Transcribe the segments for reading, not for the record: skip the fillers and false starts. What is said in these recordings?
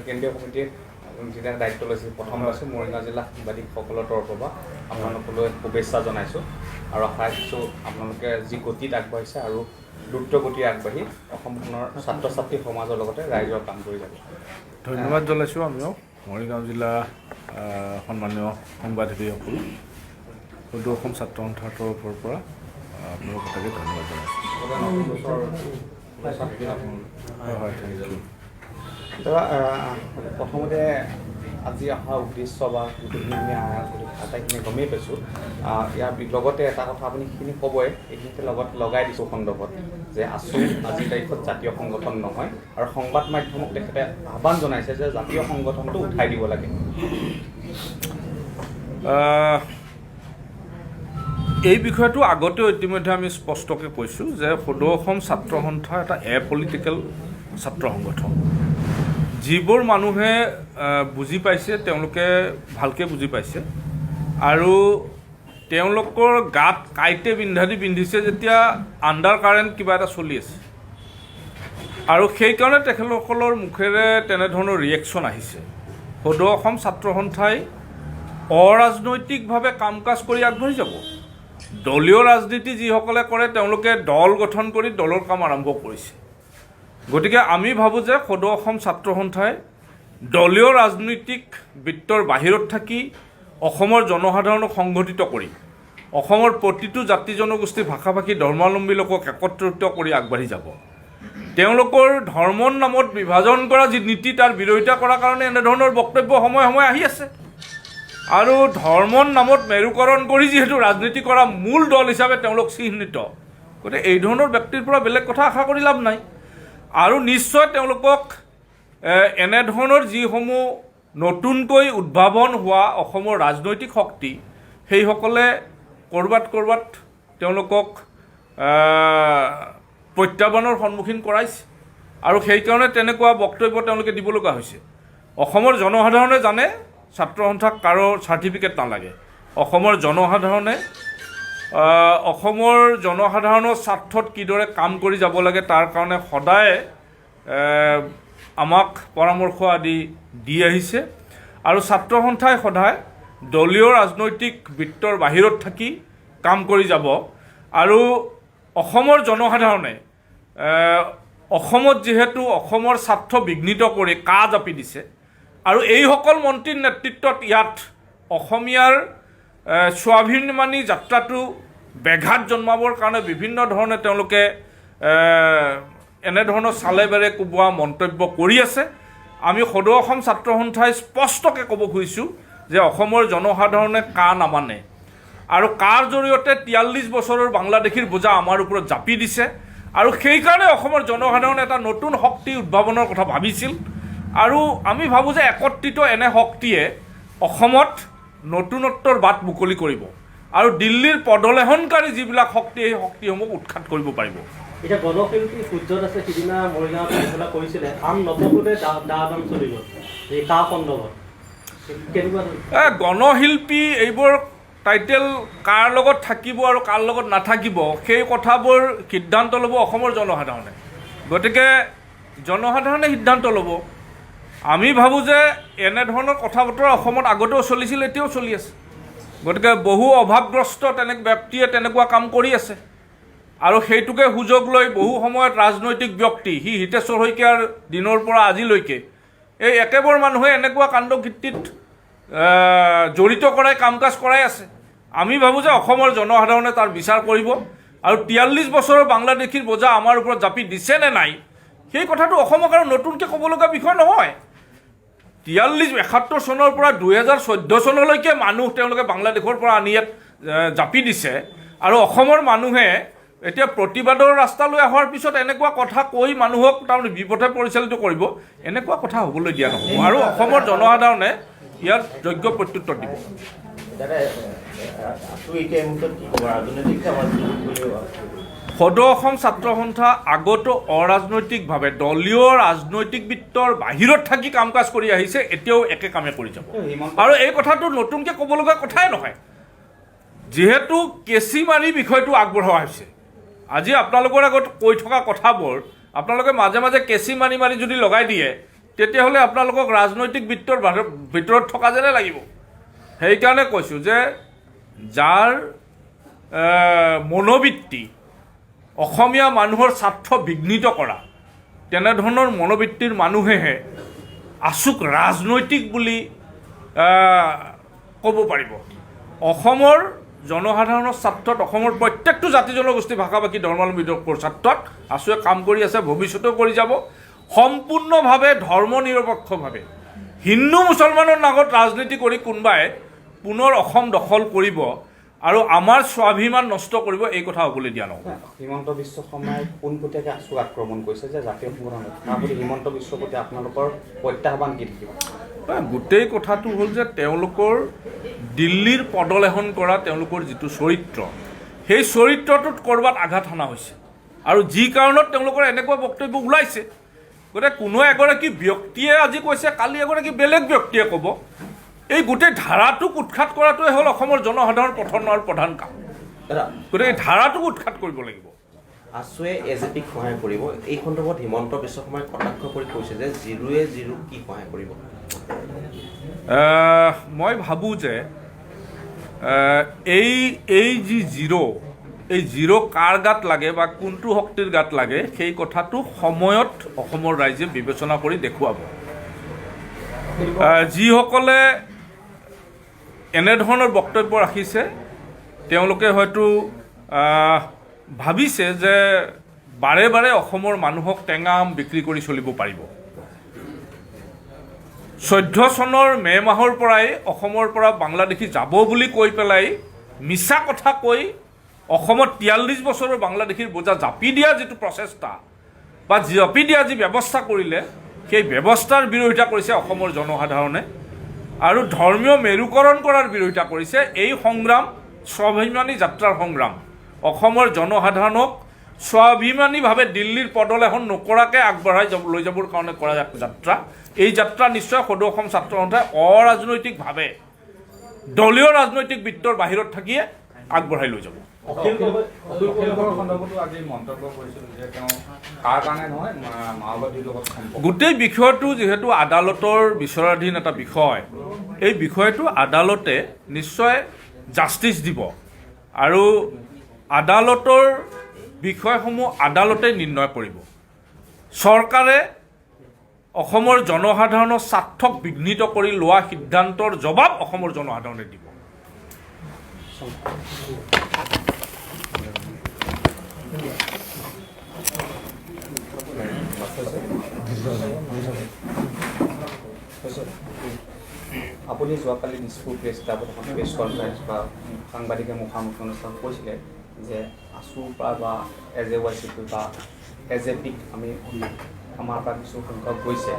কেন্দ্ৰীয় কমিটিয়ে যেতিয়া দায়িত্ব লৈছে প্ৰথম লৈছোঁ মৰিগাঁও জিলা সাংবাদিকসকলৰ তৰফৰ পৰা আপোনালোকলৈ শুভেচ্ছা জনাইছোঁ আৰু আশা ৰাখিছোঁ আপোনালোকে যি গতিত আগবাঢ়িছে আৰু দ্ৰুত গতিৰে আগবাঢ়ি অসমখনৰ ছাত্ৰ ছাত্ৰী সমাজৰ লগতে ৰাইজৰ কাম কৰি যাব। ধন্যবাদ জনাইছোঁ আমিও মৰিগাঁও জিলা সন্মানীয় সাংবাদিকসকল সদৌ অসম ছাত্ৰ সন্থাৰ তৰফৰ পৰা আপোনালোক গোটাকে ধন্যবাদ জনাইছোঁ। হয় থেংক ইউ। প্ৰথমতে আজি অহা উদ্দেশ্য বা গোটেইখিনি আমি আটাইখিনি গমেই পাইছোঁ। ইয়াৰ লগতে এটা কথা আপুনি সেইখিনি ক'বই, এইখিনিতে লগত লগাই দিছোঁ সন্দৰ্ভত যে আছু আজিৰ তাৰিখত জাতীয় সংগঠন নহয় আৰু সংবাদ মাধ্যমক তেখেতে আহ্বান জনাইছে যে জাতীয় সংগঠনটো উঠাই দিব লাগে। এই বিষয়টো আগতেও ইতিমধ্যে আমি স্পষ্টকৈ কৈছোঁ যে সদৌ অসম ছাত্ৰ সন্থা এটা এপলিটিকেল ছাত্ৰ সংগঠন। যিবোৰ মানুহে বুজি পাইছে তেওঁলোকে ভালকৈ বুজি পাইছে আৰু তেওঁলোকৰ গাত কাইটে বিন্ধিছে যেতিয়া আণ্ডাৰ কাৰেণ্ট কিবা এটা চলি আছে আৰু সেইকাৰণে তেখেতসকলৰ মুখেৰে তেনেধৰণৰ ৰিয়েকশ্যন আহিছে। সদৌ অসম ছাত্ৰ সন্থাই অৰাজনৈতিকভাৱে কাম কাজ কৰি আগবাঢ়ি যাব। দলীয় ৰাজনীতি যিসকলে কৰে তেওঁলোকে দল গঠন কৰি দলৰ কাম আৰম্ভ কৰিছে। গতিকে আমি ভাবোঁ যে সদৌ অসম ছাত্ৰ সন্থাই দলীয় ৰাজনৈতিক বৃত্তৰ বাহিৰত থাকি অসমৰ জনসাধাৰণক সংগঠিত কৰি অসমৰ প্ৰতিটো জাতি জনগোষ্ঠী ভাষা ভাষী ধৰ্মাৱলম্বী লোকক একত্ৰিত কৰি আগবাঢ়ি যাব। তেওঁলোকৰ ধৰ্মৰ নামত বিভাজন কৰা যি নীতি তাৰ বিৰোধিতা কৰাৰ কাৰণে এনেধৰণৰ বক্তব্য সময়ে সময়ে আহি আছে আৰু ধৰ্মৰ নামত মেৰুকৰণ কৰি যিহেতু ৰাজনীতি কৰা মূল দল হিচাপে তেওঁলোক চিহ্নিত। গতিকে এই ধৰণৰ ব্যক্তিৰ পৰা বেলেগ কথা আশা কৰি লাভ নাই আৰু নিশ্চয় তেওঁলোকক এনেধৰণৰ যিসমূহ নতুনকৈ উদ্ভাৱন হোৱা অসমৰ ৰাজনৈতিক শক্তি সেইসকলে ক'ৰবাত তেওঁলোকক প্ৰত্যাহ্বানৰ সন্মুখীন কৰাইছে আৰু সেইকাৰণে তেনেকুৱা বক্তব্য তেওঁলোকে দিব লগা হৈছে। অসমৰ জনসাধাৰণে জানে ছাত্ৰ সন্থাক কাৰো চাৰ্টিফিকেট নালাগে। অসমৰ জনসাধাৰণৰ স্বাৰ্থত কিদৰে কাম কৰি যাব লাগে তাৰ কাৰণে সদায় আমাক পৰামৰ্শ আদি দি আহিছে আৰু ছাত্ৰ সন্থাই সদায় দলীয় ৰাজনৈতিক বৃত্তৰ বাহিৰত থাকি কাম কৰি যাব আৰু অসমৰ জনসাধাৰণে অসমত যিহেতু অসমৰ স্বাৰ্থ বিঘ্নিত কৰি কা জাপি দিছে আৰু এইসকল মন্ত্ৰীৰ নেতৃত্বত ইয়াত অসমীয়াৰ স্বাভিমানী যাত্ৰাটো ব্যাঘাত জন্মাবৰ কাৰণে বিভিন্ন ধৰণে তেওঁলোকে এনেধৰণৰ চালে বেৰে কোবোৱা মন্তব্য কৰি আছে। আমি সদৌ অসম ছাত্ৰ সন্থাই স্পষ্টকৈ ক'ব খুজিছোঁ যে অসমৰ জনসাধাৰণে কা নামানে আৰু কাৰ জৰিয়তে 43 বছৰৰ বাংলাদেশীৰ বোজা আমাৰ ওপৰত জাপি দিছে আৰু সেইকাৰণে অসমৰ জনসাধাৰণে এটা নতুন শক্তি উদ্ভাৱনৰ কথা ভাবিছিল আৰু আমি ভাবোঁ যে একত্ৰিত এনে শক্তিয়ে অসমত নতুনত্বৰ বাট মুকলি কৰিব আৰু দিল্লীৰ পদলেহনকাৰী যিবিলাক শক্তি এই শক্তিসমূহ উৎখাত কৰিব পাৰিব। এতিয়া গণশিল্পী সূৰ্যত আছে সিদিনা মৰিগাঁৱত ফেচলা কৰিছিলে কাম নপকোতে দাম চলি গ'ল এই কা সন্দৰ্ভত কেনেকুৱা গণশিল্পী এইবোৰ টাইটেল কাৰ লগত থাকিব আৰু কাৰ লগত নাথাকিব সেই কথাবোৰ সিদ্ধান্ত ল'ব অসমৰ জনসাধাৰণে। গতিকে জনসাধাৰণে সিদ্ধান্ত ল'ব। আমি ভাবোঁ যে এনেধৰণৰ কথা বতৰা অসমত আগতেও চলিছিল এতিয়াও চলি আছে। গতিকে বহু অভাৱগ্ৰস্ত ব্যক্তিয়ে তেনেকুৱা কাম কৰি আছে আৰু সেইটোকে সুযোগ লৈ বহু সময়ত ৰাজনৈতিক ব্যক্তি হিতেশ্বৰ শইকীয়াৰ দিনৰ পৰা আজিলৈকে এই একেবোৰ মানুহে এনেকুৱা কাণ্ড কীৰ্তিত জড়িত কৰাই কাম কাজ কৰাই আছে। আমি ভাবোঁ যে অসমৰ জনসাধাৰণে তাৰ বিচাৰ কৰিব আৰু 43 বছৰৰ বাংলাদেশীৰ বোজা আমাৰ ওপৰত জাপি দিছে নে নাই সেই কথাটো অসমক আৰু নতুনকৈ ক'ব লগা বিষয় নহয়। 71 চনৰ পৰা 2014 চনলৈকে মানুহ তেওঁলোকে বাংলাদেশৰ পৰা আনি ইয়াত জাপি দিছে আৰু অসমৰ মানুহে এতিয়া প্ৰতিবাদৰ ৰাস্তালৈ অহাৰ পিছত এনেকুৱা কথা কৈ মানুহক তাৰমানে বিপথে পৰিচালিত কৰিব এনেকুৱা কথা হ'বলৈ দিয়া নহ'ব আৰু অসমৰ জনসাধাৰণে ইয়াৰ যোগ্য প্ৰত্যুত্তৰ দিব। সদৌ অসম ছাত্ৰ সন্থা আগতো অৰাজনৈতিকভাৱে দলীয় ৰাজনৈতিক বৃত্তৰ বাহিৰত থাকি কাম কাজ কৰি আহিছে, এতিয়াও একে কামে কৰি যাব আৰু এই কথাটো নতুনকৈ ক'ব লগা কথাই নহয়। যিহেতু কেঁচিমাৰি বিষয়টো আগবঢ়োৱা হৈছে, আজি আপোনালোকৰ আগত কৈ থকা কথাবোৰ আপোনালোকে মাজে মাজে কেঁচিমাৰি মাৰি যদি লগাই দিয়ে, তেতিয়াহ'লে আপোনালোকক ৰাজনৈতিক ভিতৰত থকা যেনে লাগিব। সেইকাৰণে কৈছোঁ যে যাৰ মনোবৃত্তি অসমীয়া মানুহৰ স্বাৰ্থ বিঘ্নিত কৰা, তেনেধৰণৰ মনোবৃত্তিৰ মানুহেহে আচুক ৰাজনৈতিক বুলি ক'ব পাৰিব। অসমৰ জনসাধাৰণৰ স্বাৰ্থত, অসমৰ প্ৰত্যেকটো জাতি জনগোষ্ঠী ভাষা ভাষী ধৰ্মাৱলম্বীৰ স্বাৰ্থত আছুৱে কাম কৰি আছে, ভৱিষ্যতেও কৰি যাব। সম্পূৰ্ণভাৱে ধৰ্ম নিৰপেক্ষভাৱে হিন্দু মুছলমানৰ নামত ৰাজনীতি কৰি কোনোবাই পুনৰ অসম দখল কৰিব আৰু আমাৰ স্বাভিমান নষ্ট কৰিব, এই কথা হ'বলৈ দিয়া নহয়। হিমন্ত বিশ্ব শৰ্মাই পোনপটীয়াকৈ আছুক আক্ৰমণ কৰিছে যে জাতীয় সংগঠনত, তাৰ প্ৰতি হিমন্ত বিশ্বৰ প্ৰতি আপোনালোকৰ প্ৰত্যাহ্বান কি থাকিব? গোটেই কথাটো হ'ল যে তেওঁলোকৰ দিল্লীৰ পদলেখন কৰা তেওঁলোকৰ যিটো চৰিত্ৰ, সেই চৰিত্ৰটোত ক'ৰবাত আঘাত সনা হৈছে আৰু যি কাৰণত তেওঁলোকৰ এনেকুৱা বক্তব্য ওলাইছে। গতিকে কোনো এগৰাকী ব্যক্তিয়ে আজি কৈছে, কালি এগৰাকী বেলেগ ব্যক্তিয়ে ক'ব। এই গোটেই ধাৰাটোক উৎখাত কৰাটোৱে হ'ল অসমৰ জনসাধাৰণ পঠনৰ প্ৰধান কাম। গতিকে ধাৰাটোক উৎখাত কৰিব লাগিব। আছুৱে এজেপিক সহায় কৰিব, এই সন্দৰ্ভত হিমন্ত বিশ্ব শৰ্মাই কটাক্ষ কৰি কৈছে যে জিৰোৱে জিৰোক কি সহায় কৰিব? মই ভাবোঁ যে এই যি জিৰ' কাৰ গাত লাগে বা কোনটো শক্তিৰ গাত লাগে, সেই কথাটো সময়ত অসমৰ ৰাইজে বিবেচনা কৰি দেখুৱাব। যিসকলে এনেধৰণৰ বক্তব্য ৰাখিছে, তেওঁলোকে হয়তো ভাবিছে যে বাৰে বাৰে অসমৰ মানুহক টেঙা আম বিক্ৰী কৰি চলিব পাৰিব। 14 চনৰ মে' মাহৰ পৰাই অসমৰ পৰা বাংলাদেশী যাব বুলি কৈ পেলাই মিছা কথা কৈ অসমত 43 বছৰৰ বাংলাদেশীৰ বোজা জাপি দিয়া যিটো প্ৰচেষ্টা বা জাপি দিয়া যি ব্যৱস্থা কৰিলে, সেই ব্যৱস্থাৰ বিৰোধিতা কৰিছে অসমৰ জনসাধাৰণে আৰু ধৰ্মীয় মেৰুকৰণ কৰাৰ বিৰোধিতা কৰিছে। এই সংগ্ৰাম স্বাভিমানী যাত্ৰাৰ সংগ্ৰাম। অসমৰ জনসাধাৰণক স্বাভিমানীভাৱে দিল্লীৰ পদলেখন নকৰাকৈ আগবঢ়াই লৈ যাবৰ কাৰণে কৰা যাত্ৰা। এই যাত্ৰা নিশ্চয় সদৌ অসম ছাত্ৰ সন্থাই অৰাজনৈতিকভাৱে দলীয় ৰাজনৈতিক বৃত্তৰ বাহিৰত থাকিয়ে আগবঢ়াই লৈ যাব। গোটেই বিষয়টো যিহেতু আদালতৰ বিচাৰাধীন এটা বিষয়, এই বিষয়টো আদালতে নিশ্চয় জাষ্টিচ দিব আৰু আদালতৰ বিষয়সমূহ আদালতে নিৰ্ণয় কৰিব। চৰকাৰে অসমৰ জনসাধাৰণৰ স্বাৰ্থক বিঘ্নিত কৰি লোৱা সিদ্ধান্তৰ জবাব অসমৰ জনসাধাৰণে দিব। আপুনি যোৱাকালি দিছপুৰ প্ৰেছ ক্লাবত এখন প্ৰেছ কনফাৰেন্স বা সাংবাদিকে মুখামুখি অনুষ্ঠান কৈছিলে যে আছুৰ পৰা বা AJYCP বা এজেপিক আমাৰ পৰা কিছু সংখ্যক গৈছে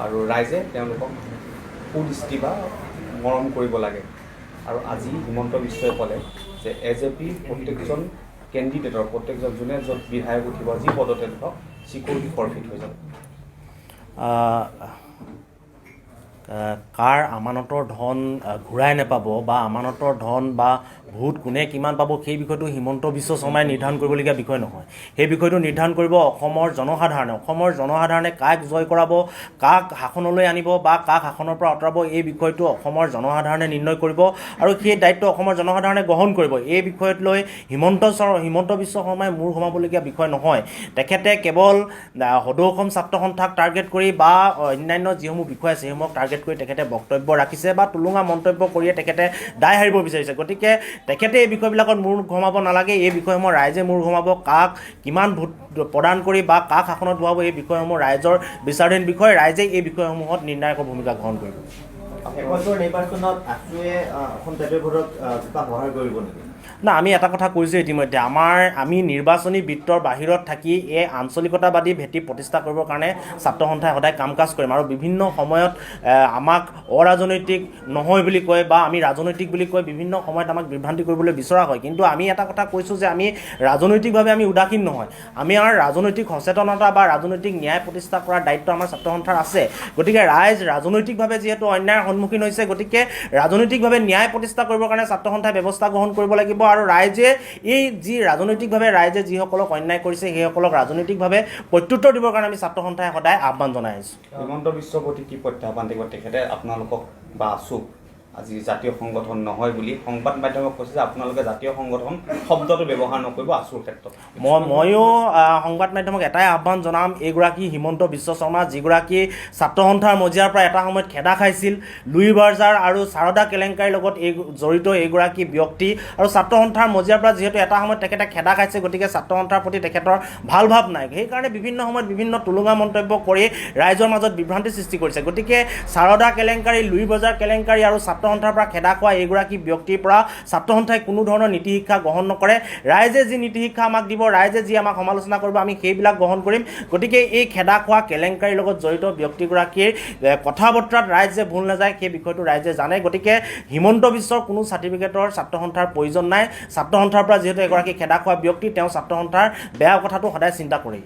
আৰু ৰাইজে তেওঁলোকক সুদৃষ্টি বা মৰম কৰিব লাগে। আৰু আজি হিমন্ত বিশ্বই ক'লে যে এজেপিৰ প্ৰত্যেকজন কেণ্ডিডেটৰ, প্ৰত্যেকজন যোনে য'ত বিধায়ক উঠিব, যি পদতে ধৰক, চিকিউৰিটি ফৰফিট হৈ যাব। কাৰ আমানতৰ ধন ঘূৰাই নাপাব বা আমানতৰ ধন বা ভোট কোনে কিমান পাব, সেই বিষয়টো হিমন্ত বিশ্ব শৰ্মাই নিৰ্ধাৰণ কৰিবলগীয়া বিষয় নহয়। সেই বিষয়টো নিৰ্ধাৰণ কৰিব অসমৰ জনসাধাৰণে। অসমৰ জনসাধাৰণে কাক জয় কৰাব, কাক শাসনলৈ আনিব বা কাক শাসনৰ পৰা আঁতৰাব, এই বিষয়টো অসমৰ জনসাধাৰণে নিৰ্ণয় কৰিব আৰু সেই দায়িত্ব অসমৰ জনসাধাৰণে গ্ৰহণ কৰিব। এই বিষয়ত লৈ হিমন্ত বিশ্ব শৰ্মাই মূৰ ঘমাবলগীয়া বিষয় নহয়। তেখেতে কেৱল সদৌ অসম ছাত্ৰ সন্থাক টাৰ্গেট কৰি বা অন্যান্য যিসমূহ বিষয় আছে সেইসমূহক টাৰ্গেট কৰি তেখেতে বক্তব্য ৰাখিছে বা টুলুঙা মন্তব্য কৰিয়ে তেখেতে দায় সাৰিব বিচাৰিছে। গতিকে তেখেতে এই বিষয়বিলাকত মূৰ ঘমাব নালাগে। এই বিষয়সমূহ ৰাইজে মূৰ ঘমাব। কাক কিমান ভোট প্ৰদান কৰি বা কাক শাসনত বহাব, এই বিষয়সমূহ ৰাইজৰ বিচাৰাধীন বিষয়। ৰাইজে এই বিষয়সমূহত নিৰ্ণায়কৰ ভূমিকা গ্ৰহণ কৰিব। নিৰ্বাচনত আছুৱে অসম জাতীয় ভোটক কিবা সহায় কৰিব নেকি? না আমি এটা কথা কৈছোঁ ইতিমধ্যে আমি নিৰ্বাচনী বৃত্তৰ বাহিৰত থাকি এই আঞ্চলিকতাবাদী ভেটি প্ৰতিষ্ঠা কৰিবৰ কাৰণে ছাত্ৰ সন্থাই সদায় কাম কাজ কৰিম আৰু বিভিন্ন সময়ত আমাক অৰাজনৈতিক নহয় বুলি কয় বা আমি ৰাজনৈতিক বুলি কয় বিভিন্ন সময়ত আমাক বিভ্ৰান্তি কৰিবলৈ বিচৰা হয় কিন্তু আমি এটা কথা কৈছোঁ যে আমি ৰাজনৈতিকভাৱে আমি উদাসীন নহয় আমি আমাৰ ৰাজনৈতিক সচেতনতা বা ৰাজনৈতিক ন্যায় প্ৰতিষ্ঠা কৰাৰ দায়িত্ব আমাৰ ছাত্ৰ সন্থাৰ আছে গতিকে ৰাইজ ৰাজনৈতিকভাৱে যিহেতু অন্যায়ৰ সন্মুখীন হৈছে গতিকে ৰাজনৈতিকভাৱে ন্যায় প্ৰতিষ্ঠা কৰিবৰ কাৰণে ছাত্ৰ সন্থাই ব্যৱস্থা গ্ৰহণ কৰিব লাগিব আৰু ৰাইজে এই যি ৰাজনৈতিকভাৱে ৰাইজে যিসকলক অন্যায় কৰিছে সেইসকলক ৰাজনৈতিকভাৱে প্ৰত্যুত্তৰ দিবৰ কাৰণে আমি ছাত্ৰ সন্থাই সদায় আহ্বান জনাই আছোঁ হিমন্ত বিশ্ব প্ৰতি কি প্ৰত্যাহ্বান দিব তেখেতে আপোনালোকক বা আছুক আজি জাতীয় সংগঠন নহয় বুলি সংবাদ মাধ্যমক কৈছে যে আপোনালোকে জাতীয় সংগঠন শব্দটো ব্যৱহাৰ নকৰিব আছুৰ ক্ষেত্ৰত ময়ো সংবাদ মাধ্যমক এটাই আহ্বান জনাম এইগৰাকী হিমন্ত বিশ্ব শৰ্মা যিগৰাকী ছাত্ৰ সন্থাৰ মজিয়াৰ পৰা এটা সময়ত খেদা খাইছিল লুই বাৰ্জাৰ আৰু সাৰদা কেলেংকাৰীৰ লগত জড়িত এইগৰাকী ব্যক্তি আৰু ছাত্ৰ সন্থাৰ মজিয়াৰ পৰা যিহেতু এটা সময়ত তেখেতে খেদা খাইছে গতিকে ছাত্ৰ সন্থাৰ প্ৰতি তেখেতৰ ভাল ভাৱ নাই সেইকাৰণে বিভিন্ন সময়ত বিভিন্ন টুলুঙা মন্তব্য কৰি ৰাইজৰ মাজত বিভ্ৰান্তি সৃষ্টি কৰিছে গতিকে সাৰদা কেলেংকাৰী লুই বাৰ্জাৰ কেলেংকাৰী আৰু ছাত্ৰ সন্থাৰ পৰা খেদা খোৱা এইগৰাকী ব্যক্তিৰ পৰা ছাত্ৰ সন্থাই কোনো ধৰণৰ নীতি শিক্ষা গ্ৰহণ নকৰে ৰাইজে যি নীতি শিক্ষা আমাক দিব ৰাইজে যি আমাক সমালোচনা কৰিব আমি সেইবিলাক গ্ৰহণ কৰিম গতিকে এই খেদা খোৱা কেলেংকাৰীৰ লগত জড়িত ব্যক্তিগৰাকীৰ কথা বতৰাত ৰাইজ যে ভুল নাযায় সেই বিষয়টো ৰাইজে জানে গতিকে হিমন্ত বিশ্বৰ কোনো চাৰ্টিফিকেটৰ ছাত্ৰ সন্থাৰ প্ৰয়োজন নাই ছাত্ৰ সন্থাৰ পৰা যিহেতু এগৰাকী খেদা খোৱা ব্যক্তি তেওঁ ছাত্ৰ সন্থাৰ বেয়া কথাটো সদায় চিন্তা কৰে